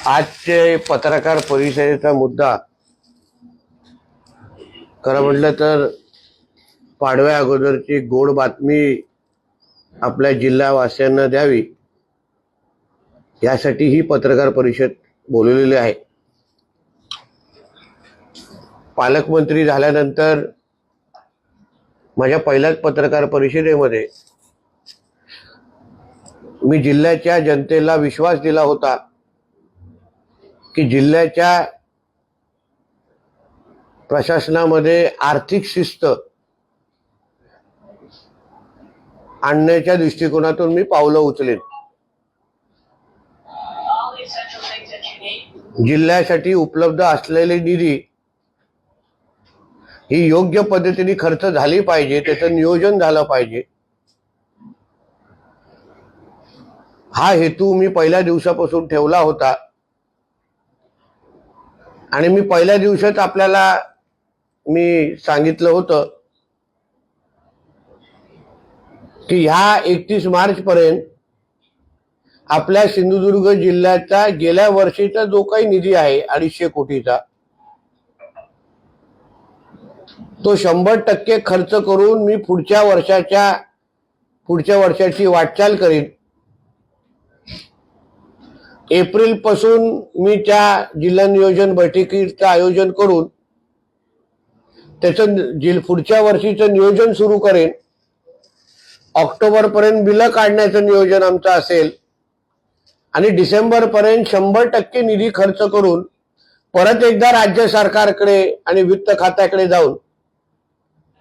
आजचे पत्रकार परिषदेचा मुद्दा खरं म्हटलं तर पाडव्या अगोदरची गोड बातमी आपल्या जिल्हावासियांना द्यावी यासाठी ही पत्रकार परिषद बोलवलेली आहे। पालकमंत्री झाल्यानंतर माझ्या पहिल्याच पत्रकार परिषदेमध्ये मी जिल्ह्याच्या जनतेला विश्वास दिला होता की जिल्ह्याच्या प्रशासनामध्ये आर्थिक शिस्त आणण्याच्या दृष्टिकोनातून मी पावलं उचलेन। जिल्ह्यासाठी उपलब्ध असलेली निधी ही योग्य पद्धतीने खर्च झाली पाहिजे, त्याचं नियोजन झालं पाहिजे, हा हेतू मी पहिल्या दिवसापासून ठेवला होता। आणि मी पहिल्या दिवसात आपल्याला मी सांगितलं होतं की ह्या 31 मार्च पर्यंत आपल्या सिंधुदुर्ग जिल्ह्याचा गेल्या वर्षीचा जो काही निधी आहे 250 कोटीचा, तो 100% खर्च करून मी पुढच्या वर्षाची वाटचाल करीन। एप्रिल पासून मी त्या जिल्हा नियोजन बैठकीचं आयोजन करून त्याचं पुढच्या वर्षीचं नियोजन सुरू करेन। ऑक्टोबर पर्यंत बिलं काढण्याचं नियोजन आमचं असेल आणि डिसेंबर पर्यंत 100% निधी खर्च करून परत एकदा राज्य सरकारकडे आणि वित्त खात्याकडे जाऊन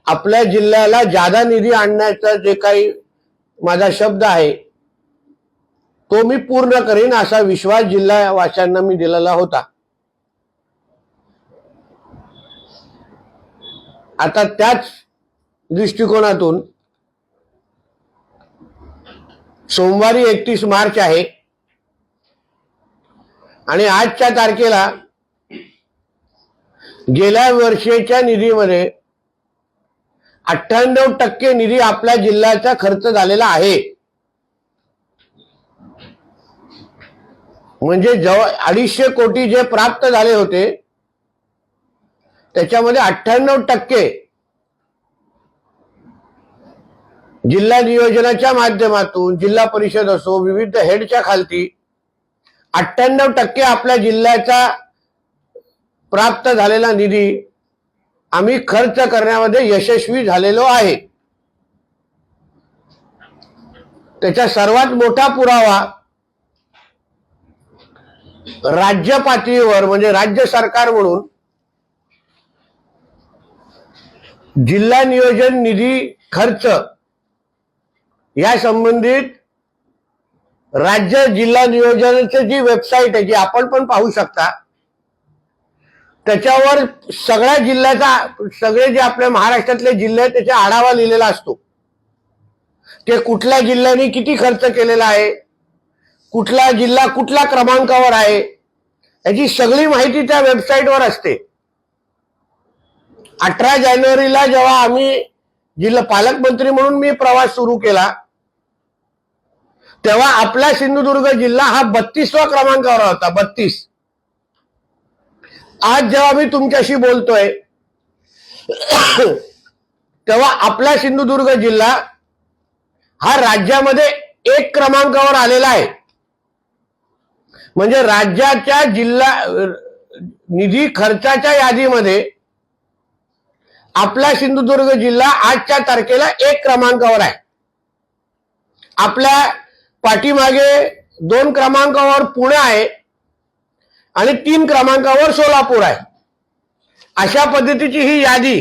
आपल्या जिल्ह्याला जादा निधी आणण्याचा जे काही माझा शब्द आहे तो मी पूर्ण करीन असा विश्वास जिल्हावासियांना मी दिलेला होता। आता त्याच दृष्टिकोनातून सोमवारी 31 मार्च आहे आणि आजच्या तारखेला गेल्या वर्षीच्या निधीमध्ये 98% निधी आपल्या जिल्ह्याचा खर्च झालेला आहे। म्हणजे जवळ 250 कोटी जे प्राप्त झाले होते त्याच्यामध्ये 98% जिल्हा नियोजनाच्या माध्यमातून जिल्हा परिषद असो विविध हेडच्या खालती 98% आपल्या जिल्ह्याचा प्राप्त झालेला निधी आम्ही खर्च करण्यामध्ये यशस्वी झालेलो आहे। त्याचा सर्वात मोठा पुरावा राज्य पातळीवर म्हणजे राज्य सरकार म्हणून जिल्हा नियोजन निधी खर्च या संबंधित राज्य जिल्हा नियोजनाची जी वेबसाईट आहे जी आपण पण पाहू शकता, त्याच्यावर सगळ्या जिल्ह्याचा सगळे जे आपल्या महाराष्ट्रातले जिल्हे आहेत त्याचा आढावा लिहिलेला असतो। ते कुठल्या जिल्ह्याने किती खर्च केलेला आहे, कुठला जिल्हा कुठल्या क्रमांकावर आहे याची सगळी माहिती त्या वेबसाईटवर असते। 18 जानेवारीला जेव्हा आम्ही जिल्हा पालकमंत्री म्हणून मी प्रवास सुरू केला तेव्हा आपला सिंधुदुर्ग जिल्हा हा 32व्या क्रमांकावर होता। 32। आज जेव्हा मी तुमच्याशी बोलतोय तेव्हा आपला सिंधुदुर्ग जिल्हा हा राज्यामध्ये 1 क्रमांकावर आलेला आहे। म्हणजे राज्याच्या जिल्हा निधी खर्चाच्या यादीमध्ये आपला सिंधुदुर्ग जिल्हा आजच्या तारखेला 1 क्रमांकावर आहे। आपल्या पाठीमागे 2 क्रमांकावर पुणे आहे आणि 3 क्रमांकावर सोलापूर आहे। अशा पद्धतीची ही यादी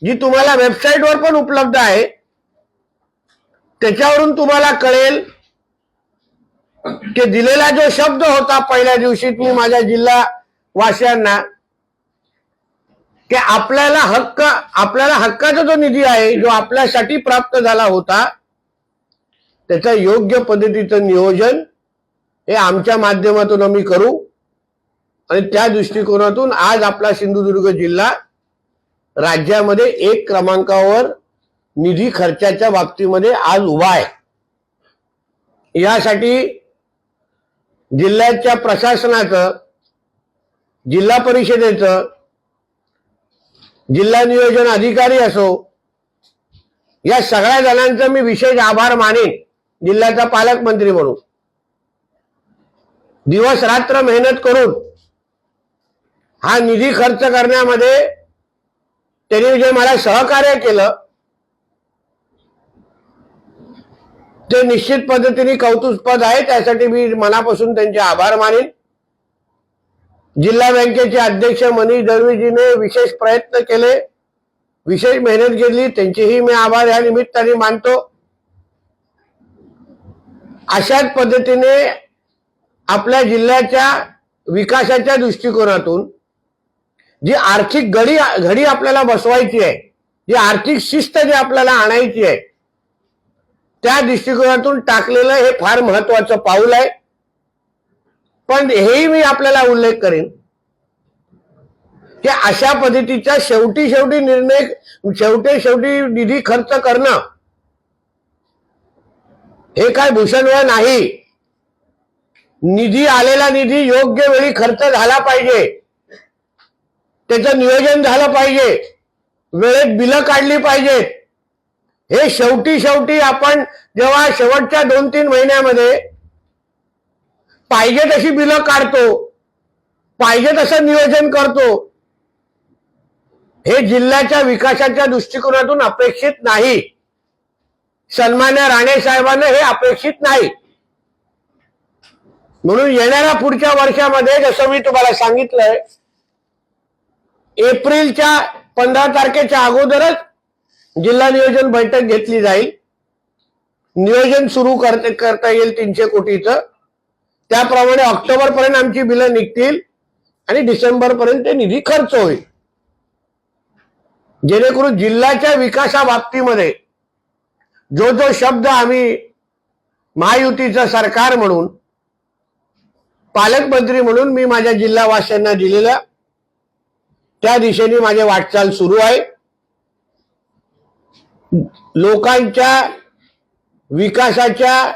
जी तुम्हाला वेबसाईटवर पण उपलब्ध आहे त्याच्यावरून तुम्हाला कळेल की दिलेला जो शब्द होता पहिल्या दिवशी मी माझ्या जिल्हा वासियांना की आपल्याला हक्काचा जो निधी आहे जो आपल्यासाठी प्राप्त झाला होता त्याचं योग्य पद्धतीचं नियोजन हे आमच्या माध्यमातून आम्ही करू। आणि त्या दृष्टिकोनातून आज आपला सिंधुदुर्ग जिल्हा राज्यामध्ये 1 क्रमांकावर निधी खर्चाच्या बाबतीमध्ये आज उभा आहे। यासाठी जिल्ह्याच्या प्रशासनाचं, जिल्हा परिषदेचं, जिल्हा नियोजन अधिकारी असो, या सगळ्या जणांचं मी विशेष आभार मानेन. जिल्ह्याचा पालकमंत्री म्हणून दिवस रात्र मेहनत करून हा निधी खर्च करण्यामध्ये त्यांनी जे मला सहकार्य केलं ते निश्चित पद्धतीने कौतुकास्पद आहे. त्यासाठी मी मनापासून त्यांचे आभार मानेन. जिल्हा बँकेचे अध्यक्ष मनीष दळवीजीने विशेष प्रयत्न केले, विशेष मेहनत घेतली, त्यांचेही मी आभार या निमित्ताने मानतो. अशाच पद्धतीने आपल्या जिल्ह्याच्या विकासाच्या दृष्टिकोनातून जी आर्थिक घडी आपल्याला बसवायची आहे, जी आर्थिक शिस्त जी आपल्याला आणायची आहे, त्या दृष्टिकोनातून टाकलेलं हे फार महत्वाचं पाऊल आहे. पण हेही मी आपल्याला उल्लेख करेन की अशा पद्धतीचा शेवटी निर्णय, शेवटी निधी खर्च करणं हे काय भूषणवळ नाही. निधी आलेला निधी योग्य वेळी खर्च झाला पाहिजे, त्याचं नियोजन झालं पाहिजे, वेळेत बिलं काढली पाहिजेत. हे शेवटी आपण जेव्हा शेवटच्या 2-3 महिन्यामध्ये पाहिजे तशी बिलं काढतो, पाहिजे तसं नियोजन करतो, हे जिल्ह्याच्या विकासाच्या दृष्टिकोनातून अपेक्षित नाही. सन्मान्य राणे साहेबांना हे अपेक्षित नाही. म्हणून येणाऱ्या पुढच्या वर्षामध्ये जसं मी तुम्हाला सांगितलंय, एप्रिलच्या 15 तारखेच्या अगोदरच जिल्हा नियोजन बैठक घेतली जाईल. नियोजन सुरू करता येईल 300 कोटीचं. त्याप्रमाणे ऑक्टोबर पर्यंत आमची बिलं निघतील आणि डिसेंबर पर्यंत ते निधी खर्च होईल, जेणेकरून जिल्ह्याच्या विकासाबाबतीमध्ये जो शब्द आम्ही महायुतीचं सरकार म्हणून, पालकमंत्री म्हणून मी माझ्या जिल्हावासियांना दिलेला, त्या दिशेने माझे वाटचाल सुरू आहे. लोकांच्या विकासाच्या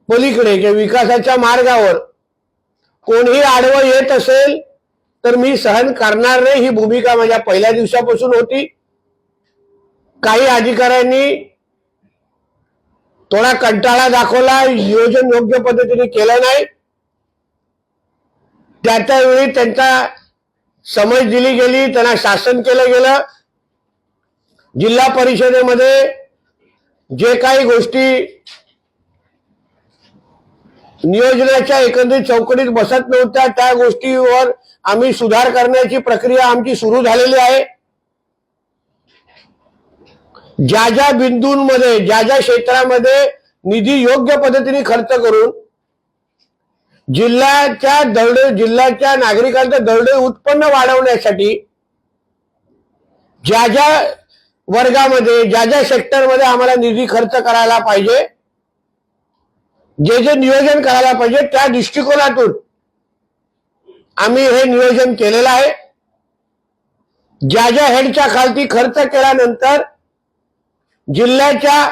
पलीकडे किंवा विकासाच्या मार्गावर कोणीही आडवं येत असेल तर मी सहन करणार नाही, ही भूमिका माझ्या पहिल्या दिवसापासून होती. काही अधिकाऱ्यांनी थोडा कंटाळा दाखवला, नियोजन योग्य पद्धतीने केलं नाही, त्यावेळी त्यांचा समज दिली गेली, त्यांना शासन केलं गेलं. जिल्हा परिषदेमध्ये जे काही गोष्टी नियोजनाच्या एकंदरीत चौकटीत बसत नव्हत्या, त्या गोष्टीवर आम्ही सुधार करण्याची प्रक्रिया आमची सुरू झालेली आहे. ज्या बिंदूंमध्ये, ज्या क्षेत्रामध्ये निधी योग्य पद्धतीने खर्च करून जिल्ह्याच्या नागरिकांचं दरडोई उत्पन्न वाढवण्यासाठी ज्या वर्गामध्ये, ज्या सेक्टरमध्ये आम्हाला निधी खर्च करायला पाहिजे, जे नियोजन करायला पाहिजे, त्या दृष्टिकोनातून आम्ही हे नियोजन केलेलं आहे. ज्या हेडच्या खालती खर्च केल्यानंतर जिल्ह्याच्या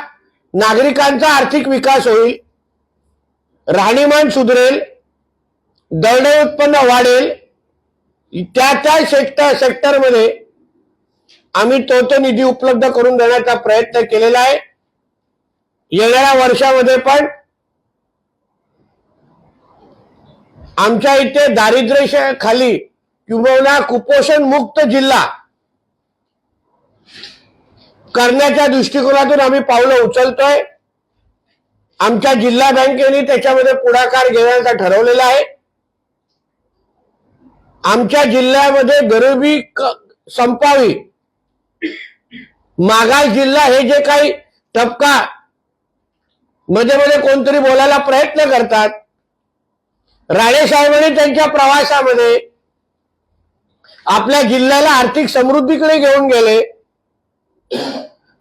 नागरिकांचा आर्थिक विकास होईल, राहणीमान सुधरेल, दरडोई उत्पन्न वाढेल, त्या सेक्टरमध्ये आम्ही तो निधी उपलब्ध करून देण्याचा प्रयत्न केलेला आहे. येणाऱ्या वर्षामध्ये पण आमच्या इथे दारिद्र्य खाली किंबहुना कुपोषण मुक्त जिल्हा करण्याच्या दृष्टिकोनातून आम्ही पावलं उचलतोय. आमच्या जिल्हा बँकेने त्याच्यामध्ये पुढाकार घेण्याचा ठरवलेला आहे. आमच्या जिल्ह्यामध्ये गरिबी संपावी, मागास जिल्हा हे जे काही टपका मध्ये कोणतरी बोलायला प्रयत्न करतात, राणे साहेबांनी त्यांच्या प्रवासामध्ये आपल्या जिल्ह्याला आर्थिक समृद्धीकडे घेऊन गेले.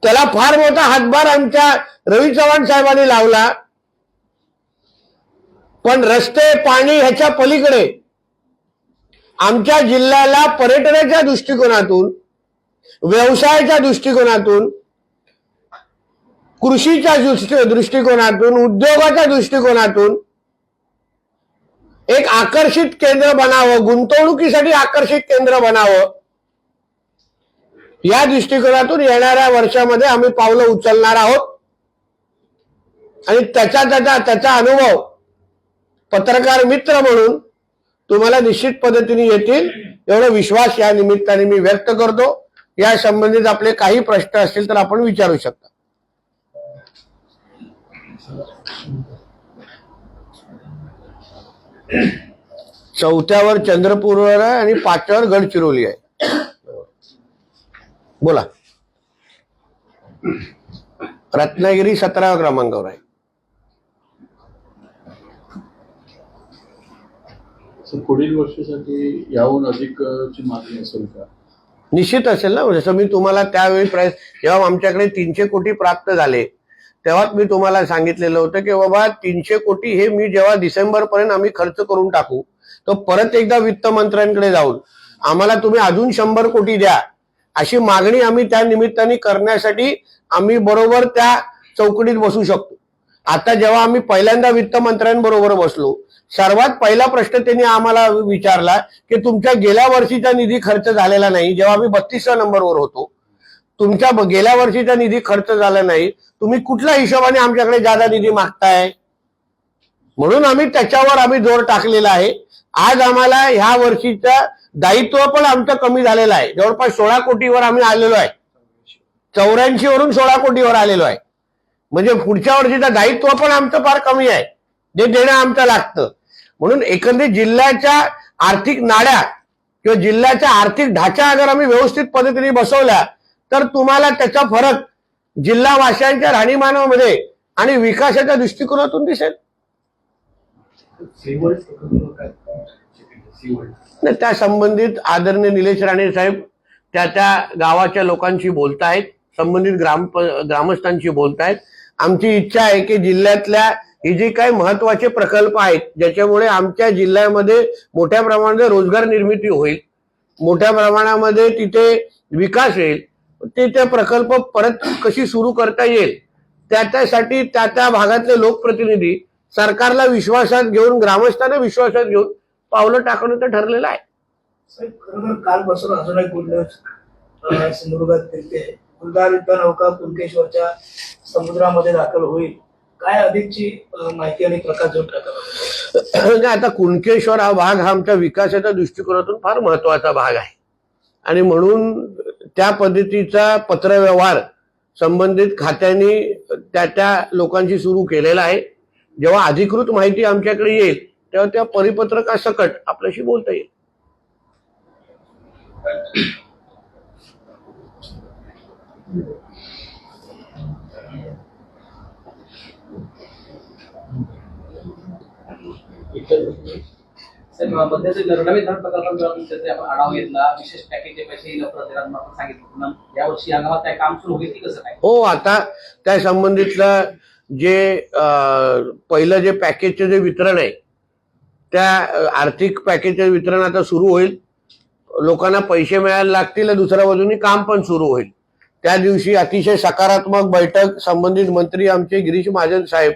त्याला फार मोठा हातभार आमच्या रवी चव्हाण साहेबांनी लावला. पण रस्ते, पाणी ह्याच्या पलीकडे आमच्या जिल्ह्याला पर्यटनाच्या दृष्टिकोनातून, व्यवसायाच्या दृष्टिकोनातून, कृषीच्या दृष्टिकोनातून, उद्योगाच्या दृष्टिकोनातून एक आकर्षित केंद्र बनावं, गुंतवणुकीसाठी आकर्षित केंद्र बनावं, या दृष्टिकोनातून येणाऱ्या वर्षामध्ये आम्ही पावलं उचलणार आहोत. आणि त्याचा अनुभव पत्रकार मित्र म्हणून तुम्हाला निश्चित पद्धतीने येतील एवढा विश्वास या निमित्ताने मी व्यक्त करतो. या संबंधित आपले काही प्रश्न असतील तर आपण विचारू शकता. चौथ्यावर चंद्रपूरवर आहे आणि पाचव्यावर गडचिरोली आहे. बोला. रत्नागिरी 17व्या क्रमांकावर आहे. पुढील वर्षासाठी याहून अधिकची मागणी असेल का? निश्चित असेल ना. जसं मी तुम्हाला त्यावेळी जेव्हा आमच्याकडे 300 कोटी प्राप्त झाले तेव्हाच मी तुम्हाला सांगितलेलं होतं की बाबा 300 कोटी हे मी जेव्हा डिसेंबर पर्यंत आम्ही खर्च करून टाकू तो परत एकदा वित्त मंत्र्यांकडे जाऊन आम्हाला तुम्ही अजून 100 कोटी द्या अशी मागणी आम्ही त्या निमित्ताने करण्यासाठी आम्ही बरोबर त्या चौकटीत बसू शकतो. आता जेव्हा आम्ही पहिल्यांदा वित्त मंत्र्यांबरोबर बसलो सर्वात पहिला प्रश्न त्यांनी आम्हाला विचारला की तुमच्या गेल्या वर्षीचा निधी खर्च झालेला नाही. जेव्हा आम्ही 32व्या नंबरवर होतो तुमच्या गेल्या वर्षीचा निधी खर्च झाला नाही, तुम्ही कुठल्या हिशोबाने आमच्याकडे जादा निधी मागताय. म्हणून आम्ही त्याच्यावर जोर टाकलेला आहे. आज आम्हाला ह्या वर्षीचं दायित्व पण आमचं कमी झालेलं आहे. जवळपास 16 कोटीवर आम्ही आलेलो आहे. 84 वरून 16 कोटीवर आलेलो आहे. म्हणजे पुढच्या वर्षीचं दायित्व पण आमचं फार कमी आहे जे देणं आमचं लागतं. म्हणून एकंदरीत जिल्ह्याच्या आर्थिक नाड्या किंवा जिल्ह्याच्या आर्थिक ढाचा अगर आम्ही व्यवस्थित पद्धतीने बसवल्या तर तुम्हाला त्याचा फरक जिल्हावासियांच्या राहणीमानामध्ये आणि विकासाच्या दृष्टिकोनातून दिसेल. त्या संबंधित आदरणीय निलेश राणे साहेब त्या गावाच्या लोकांशी बोलतायत, संबंधित ग्रामस्थांशी बोलतायत. आमची इच्छा आहे की जिल्ह्यातल्या ही जी काही महत्वाचे प्रकल्प आहेत ज्याच्यामुळे आमच्या जिल्ह्यामध्ये मोठ्या प्रमाणात रोजगार निर्मिती होईल, मोठ्या प्रमाणामध्ये तिथे विकास येईल, ते प्रकल्प परत कशी सुरू करता येईल त्यासाठी त्या भागातले लोकप्रतिनिधी सरकारला विश्वासात घेऊन ग्रामस्थांना विश्वासात घेऊन पावलं टाकण्याचं ठरलेलं आहे. खरोखर कालपासून अजून एक गुड न्यूज सिंधुदुर्गात फिरते. गुलदार युद्ध नौका कुणकेश्वरच्या समुद्रामध्ये दाखल होईल. काय अधिकची माहिती आणि प्रकाश जोड टाकावा? आता कुणकेश्वर हा भाग हा आमच्या विकासाच्या दृष्टिकोनातून फार महत्वाचा भाग आहे आणि म्हणून त्या पद्धतीचा पत्रव्यवहार संबंधित खात्यांनी त्या लोकांशी सुरू केलेला आहे. जेव्हा अधिकृत माहिती आमच्याकडे येईल तेव्हा त्या परिपत्रकासकट आपल्याशी बोलता येईल. नवीन धरण प्रकल्पांचा आपण आढावा घेतला, विशेष पॅकेजचे पैसे आपण सांगितलं. यावर्षी या गावात काय काम सुरू होईल की कसं काय? हो, आता त्या संबंधितलं जे पहिलं जे पॅकेजचे जे वितरण आहे त्या आर्थिक पॅकेजचे वितरण आता सुरू होईल. लोकांना पैसे मिळायला लागतील, दुसऱ्या बाजूने काम पण सुरू होईल. त्या दिवशी अतिशय सकारात्मक बैठक संबंधित मंत्री आमचे गिरीश महाजन साहेब,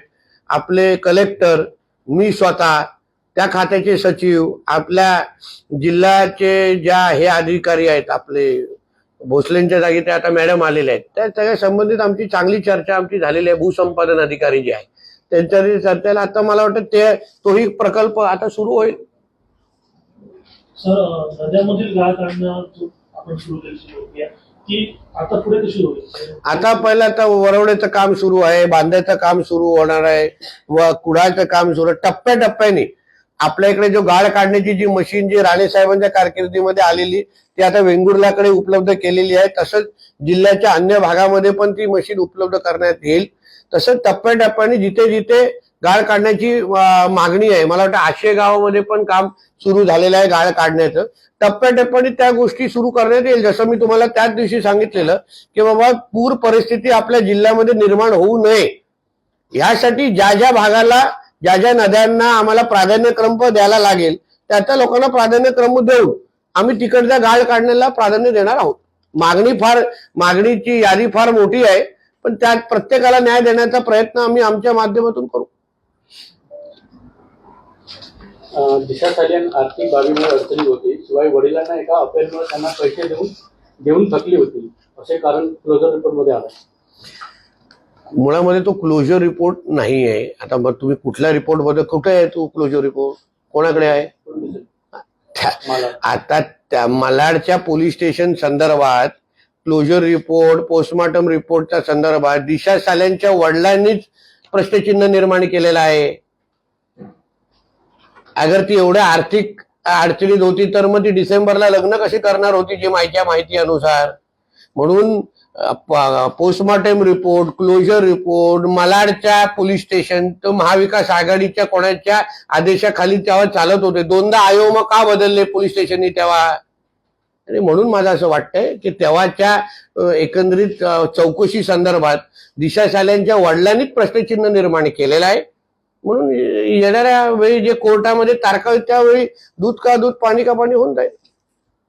आपले कलेक्टर, मी स्वतः, त्या खात्याचे सचिव, आपल्या जिल्ह्याचे ज्या हे अधिकारी आहेत आपले भोसलेंच्या जागी ते आता मॅडम आलेले आहेत, त्या सगळ्या संबंधित आमची चांगली चर्चा आमची झालेली आहे. भूसंपादन अधिकारी जे आहे त्यांच्या चर्चेला आता मला वाटतं तोही प्रकल्प आता सुरू होईल. सर, नद्यामधील गाळ काढणं आपण सुरू केली की आता पुढे कशी होईल? आता पहिलं आता वरवण्याचं काम सुरू आहे, बांधायचं काम सुरू होणार आहे व कुडाचं काम सुरू आहे. टप्प्याटप्प्याने आपल्या इकडे जो गाळ काढण्याची जी मशीन जी राणे साहेबांच्या कारकिर्दीमध्ये आलेली ती आता वेंगुर्ल्याकडे उपलब्ध केलेली आहे. तसंच जिल्ह्याच्या अन्य भागामध्ये पण ती मशीन उपलब्ध करण्यात येईल. तसंच टप्प्याटप्प्याने जिथे जिथे गाळ काढण्याची मागणी आहे, मला वाटतं आशे गावामध्ये पण काम सुरू झालेलं आहे गाळ काढण्याचं. टप्प्याटप्प्याने त्या गोष्टी सुरू करण्यात येईल. जसं मी तुम्हाला त्याच दिवशी सांगितलेलं की बाबा पूर परिस्थिती आपल्या जिल्ह्यामध्ये निर्माण होऊ नये यासाठी ज्या ज्या भागाला ज्या ज्या नद्यांना आम्हाला प्राधान्यक्रम द्यायला लागेल त्या लोकांना प्राधान्यक्रम देऊन आम्ही तिकडच्या गाळ काढण्याला प्राधान्य देणार आहोत. मागणीची यादी फार मोठी आहे, पण त्यात प्रत्येकाला न्याय देण्याचा प्रयत्न आम्ही आमच्या माध्यमातून करू. दिशा सालियन आर्थिक बाबीमुळे अडचणी होती, शिवाय वडिलांना एका अफेअरमुळे त्यांना पैसे देऊन थकली होती, असे कारण क्लोजर रिपोर्टमध्ये आलं. मुळामध्ये तो क्लोजर रिपोर्ट नाही आहे. आता मग तुम्ही कुठल्या रिपोर्ट मध्ये, कुठे आहे तो क्लोजर रिपोर्ट, कोणाकडे आहे? आता त्या मालाडच्या पोलीस स्टेशन संदर्भात क्लोजर रिपोर्ट, पोस्टमॉर्टम रिपोर्टच्या संदर्भात दिशा साल्यांच्या वडिलांनीच प्रश्नचिन्ह निर्माण केलेलं आहे. अगर ती एवढ्या आर्थिक अडचणीत होती तर मग ती डिसेंबरला लग्न कशी करणार होती, जी माहिती अनुसार. म्हणून पोस्टमॉर्टम रिपोर्ट, क्लोजर रिपोर्ट, मालाडच्या पोलीस स्टेशन तर महाविकास आघाडीच्या कोणाच्या आदेशाखाली तेव्हा चालत होते. 2दा आयोग मग का बदलले पोलीस स्टेशननी तेव्हा? आणि म्हणून मला असं वाटतंय की तेव्हाच्या एकंदरीत चौकशी संदर्भात दिशा साल्यांच्या वडिलांनीच प्रश्नचिन्ह निर्माण केलेलं आहे. म्हणून येणाऱ्या वेळी जे कोर्टामध्ये तारखा होईल त्यावेळी दूध का दूध, पाणी का पाणी होऊन जाईल.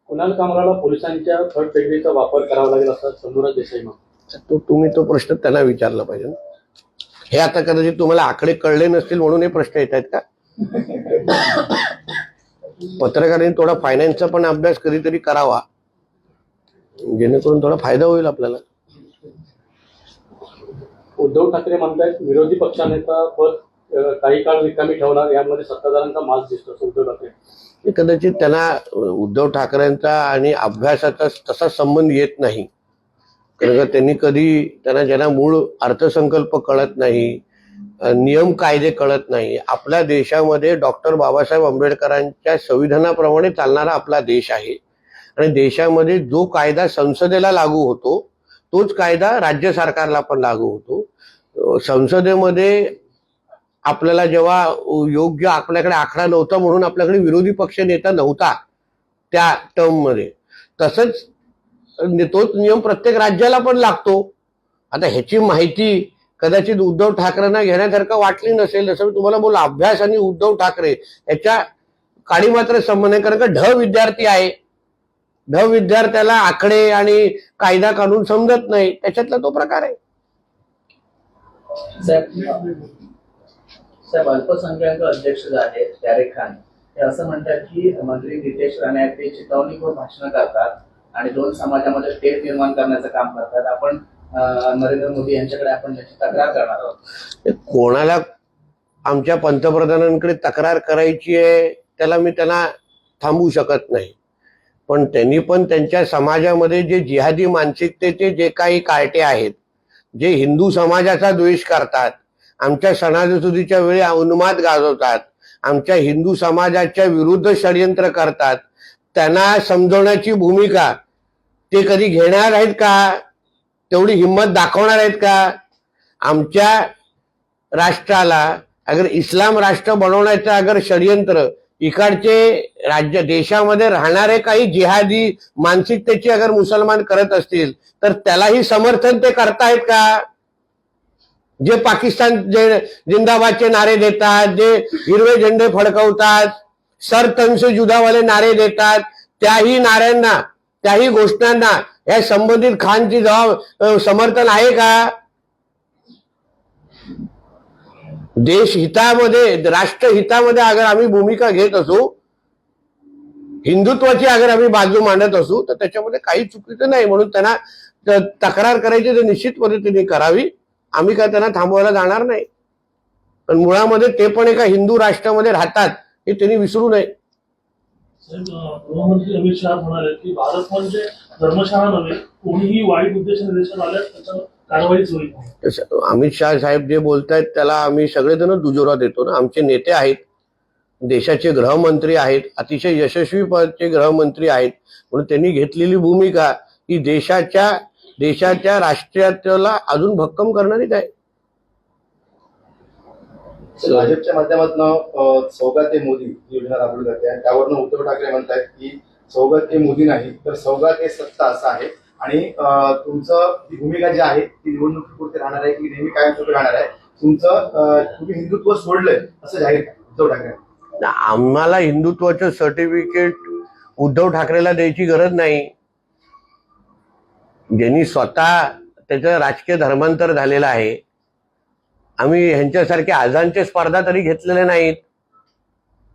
कुणाल कामराला पोलिसांच्या थर्ड डिग्रीचा वापर करावा लागेल असं शंभूराज देसाई म्हणतात. तुम्ही तो प्रश्न त्यांना विचारला पाहिजे. हे आता कदाचित तुम्हाला आकडे कळले नसतील म्हणून हे प्रश्न येत आहेत का? पत्रकारांनी थोडा फायनान्सचा पण अभ्यास कधीतरी करावा, जेणेकरून थोडा फायदा होईल आपल्याला. उद्धव ठाकरे म्हणतात विरोधी पक्षनेता पद काही काळ रिकामी ठेवणार, यामध्ये सत्ताधाऱ्यांचा मास दिसतो असं उद्धव ठाकरे. कदाचित त्यांना उद्धव ठाकरेंचा आणि अभ्यासाचा तसा संबंध येत नाही, कारण त्यांना ज्यांना मूळ अर्थसंकल्प कळत नाही, नियम कायदे कळत नाही. आपल्या देशामध्ये डॉक्टर बाबासाहेब आंबेडकरांच्या संविधानाप्रमाणे चालणारा आपला देश आहे आणि देशामध्ये जो कायदा संसदेला लागू होतो तोच कायदा राज्य सरकारला पण लागू होतो. संसदेमध्ये आपल्याला जेव्हा योग्य आपल्याकडे आकडा नव्हता म्हणून आपल्याकडे विरोधी पक्ष नेता नव्हता त्या टर्ममध्ये, तसंच तोच नियम प्रत्येक राज्याला पण लागतो. आता ह्याची माहिती कदाचित उद्धव ठाकरेंना घेण्यासारखं वाटली नसेल. जसं मी तुम्हाला बोललो, अभ्यास आणि उद्धव ठाकरे याच्या काडी मात्र संबंध आहे, कारण का ढ विद्यार्थी आहे. ढ विद्यार्थ्याला आकडे आणि कायदा कानून समजत नाही, त्याच्यातला तो प्रकार आहे. साहेब, अल्पसंख्याक अध्यक्ष जे आहेत तारिक खान हे असं म्हणतात की मंत्री नितेश राणे ते चिथावणीवर भाषण करतात आणि 2 समाजामध्ये तेढ निर्माण करण्याचं काम करतात. आपण नरेंद्र मोदी यांच्याकडे आपण याची तक्रार करणार आहोत. कोणाला आमच्या पंतप्रधानांकडे तक्रार करायची आहे त्याला मी त्यांना थांबवू शकत नाही, पण त्यांनी पण त्यांच्या समाजामध्ये जे जिहादी मानसिकतेचे जे काही कार्टे आहेत, जे हिंदू समाजाचा द्वेष करतात, आमच्या सणासुदीच्या वेळी उन्माद गाजवतात, आमच्या हिंदू समाजाच्या विरुद्ध षडयंत्र करतात, त्यांना समजवण्याची भूमिका ते कधी घेणार आहेत का? तेवढी हिंमत दाखवणार आहेत का? आमच्या राष्ट्राला अगर इस्लाम राष्ट्र बनवण्याचं अगर षडयंत्र इकडचे देशामध्ये राहणारे काही जिहादी मानसिकतेची अगर मुसलमान करत असतील तर त्यालाही समर्थन ते करतायत का? जे पाकिस्तान जिंदाबादचे नारे देतात, जे हिरवे झेंडे फडकवतात, सर तन से जुदावाले नारे देतात, त्याही नाऱ्यांना, त्याही घोषणांना या संबंधित खानची समर्थन आहे का? देश हितामध्ये, राष्ट्र हितामध्ये अगर आम्ही भूमिका घेत असू, हिंदुत्वाची अगर आम्ही बाजू मांडत असू तर त्याच्यामध्ये काही चुकीचं नाही. म्हणून त्यांना तक्रार करायची तर निश्चित पद्धतीने करावी. आम्ही काय त्यांना थांबवायला जाणार नाही, पण मुळामध्ये ते पण एका हिंदू राष्ट्रामध्ये राहतात हे त्यांनी विसरू नये. गृहमंत्री अमित शहा म्हणाले की भारत म्हणजे धर्मशाळा नव्हे, कोणीही वाईट उद्देशाने देशात आल्यास त्याच्यावर कारवाईच होईल. अमित शहा साहेब जे बोलतायत त्याला आम्ही सगळेजण दुजोरा देतो ना. आमचे नेते आहेत, देशाचे गृहमंत्री आहेत, अतिशय यशस्वी पदाचे गृहमंत्री आहेत, म्हणून त्यांनी घेतलेली भूमिका ही देशाच्या राष्ट्रीयतेला अजून भक्कम करणारीच आहे. भाजपच्या माध्यमातून सौगात ए मोदी योजना राबवली जाते आणि त्यावरून उद्धव ठाकरे म्हणतात की सौगात ए मोदी नाही तर सौगात ए सत्ता असं आहे आणि तुमचं ती भूमिका जी आहे ती निवडणुकीपुरती राहणार आहे की नेहमी कायमस्वरूपी राहणार आहे? तुम्ही हिंदुत्व सोडलंय असं जाहीर उद्धव ठाकरे. आम्हाला हिंदुत्वाचं सर्टिफिकेट उद्धव ठाकरेला द्यायची गरज नाही. ज्यांनी स्वतः त्याचं राजकीय धर्मांतर झालेलं आहे. आम्ही ह्यांच्यासारखे आजांचे स्पर्धा तरी घेतलेले नाहीत.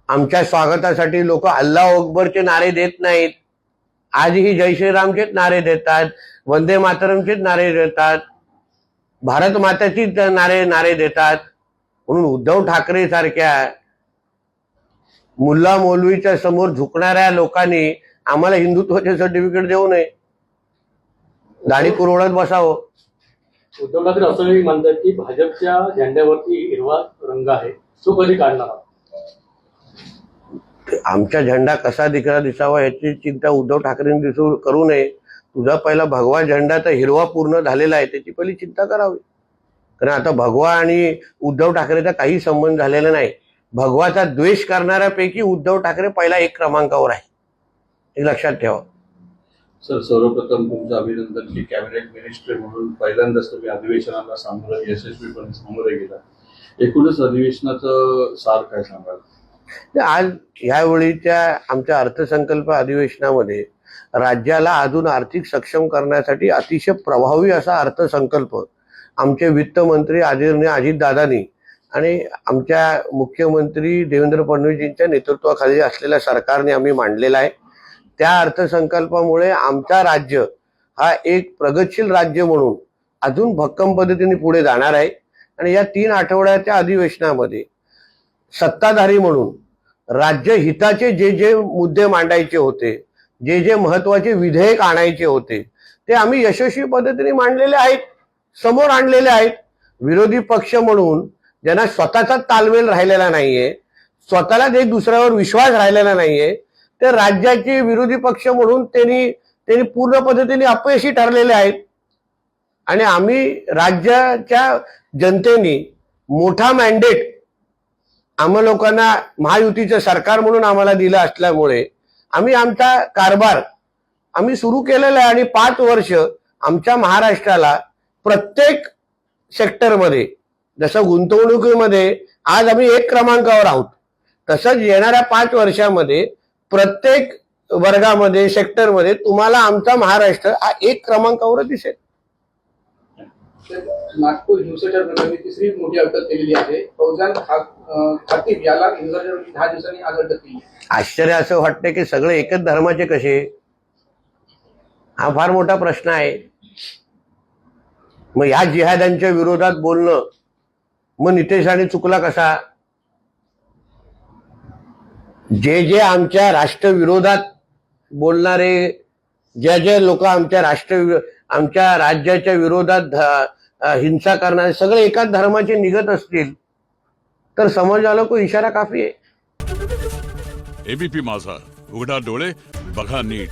आमच्या स्वागतासाठी लोक अल्लाह अकबरचे नारे देत नाहीत. आजही जय श्रीरामचेच नारे देतात, वंदे मातरमचेच नारे देतात, भारत माताची नारे देतात. म्हणून उद्धव ठाकरे सारख्या मुल्ला मौलवीच्या समोर झुकणाऱ्या लोकांनी आम्हाला हिंदुत्वाचे सर्टिफिकेट देऊ नये, दाढी कुरवडत बसावं. उद्धव ठाकरे असंही म्हणतात की भाजपच्या झेंड्यावरती हिरवा रंग आहे, तो कधी काढणार आहात? आमचा झेंडा कसा दिसावा याची चिंता उद्धव ठाकरेंनी करू नये. तुझा पहिला भगवा झेंडा तर हिरवा पूर्ण झालेला आहे, त्याची पहिली चिंता करावी. कारण आता भगवा आणि उद्धव ठाकरेचा काही संबंध झालेला नाही. भगवाचा द्वेष करणाऱ्यापैकी उद्धव ठाकरे पहिला 1 क्रमांकावर आहे, हे लक्षात ठेवा. सर, सर्वप्रथम तुमचं अभिनंदन की कॅबिनेट मिनिस्ट्री म्हणून पहिल्यांदाच तुम्ही अधिवेशनाला यशस्वीपणे सामोरे गेला. एकूणच अधिवेशनाचं सार काय सांगाल? आज यावेळीच्या आमच्या अर्थसंकल्प अधिवेशनामध्ये राज्याला अजून आर्थिक सक्षम करण्यासाठी अतिशय प्रभावी असा अर्थसंकल्प आमचे वित्तमंत्री आदरणीय अजितदादांनी आणि आमच्या मुख्यमंत्री देवेंद्र फडणवीसजींच्या नेतृत्वाखाली असलेल्या सरकारने आम्ही मांडलेला आहे. त्या अर्थसंकल्पामुळे आमचा राज्य हा एक प्रगतशील राज्य म्हणून अजून भक्कम पद्धतीने पुढे जाणार आहे. आणि या 3 आठवड्याच्या अधिवेशनामध्ये सत्ताधारी म्हणून राज्य हिताचे जे मुद्दे मांडायचे होते, जे महत्वाचे विधेयक आणायचे होते, ते आम्ही यशस्वी पद्धतीने मांडलेले आहेत, समोर आणलेले आहेत. विरोधी पक्ष म्हणून ज्यांना स्वतःचा तालमेल राहिलेला नाहीये, स्वतःलाच एक दुसऱ्यावर विश्वास राहिलेला नाहीये, ते राज्याचे विरोधी पक्ष म्हणून त्यांनी पूर्ण पद्धतीने अपयशी ठरलेले आहेत. आणि आम्ही राज्याच्या जनतेने मोठा मॅन्डेट आम्हा लोकांना महायुतीचं सरकार म्हणून आम्हाला दिलं असल्यामुळे आम्ही आमचा कारभार आम्ही सुरू केलेला आहे. आणि 5 वर्ष आमच्या महाराष्ट्राला प्रत्येक सेक्टरमध्ये, जसं गुंतवणुकीमध्ये आज आम्ही 1 क्रमांकावर आहोत, तसंच येणाऱ्या 5 वर्षामध्ये प्रत्येक वर्गामध्ये, सेक्टरमध्ये तुम्हाला आमचा महाराष्ट्र हा 1 क्रमांकावर दिसेल. नागपूर हिंसेच्या प्रकरणी 3री मोठी अटक केलेली आहे. फौजान खातीब याला इंग्रजांनी 10 दिवसांनी आज अटक केली. आश्चर्य असं वाटतं की सगळे एकच धर्माचे कसे, हा फार मोठा प्रश्न आहे. मग या जिहाद्यांच्या विरोधात बोलणं, मग नितेशाने चुकला कसा? जे आमच्या राष्ट्रविरोधात बोलणारे, जे लोक आमच्या राज्याच्या विरोधात हिंसा करणारे सगळे एकाच धर्माचे निघत असतील तर समाजाला को इशारा काफी आहे. एबीपी माझा, उघडा डोळे बघा नीट.